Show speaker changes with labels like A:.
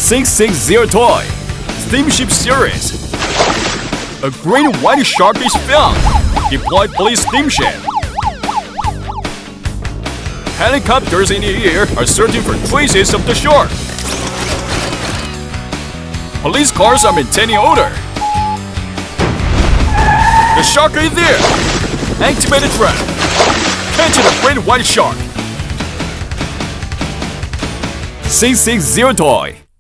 A: 660 toy. Steamship series. A green and white shark is found. Deployed police steamship. Helicopters in the air are searching for traces of the shark. Police cars are maintaining order. The shark is there. Activate the trap. Catching a great white shark. 660 toy.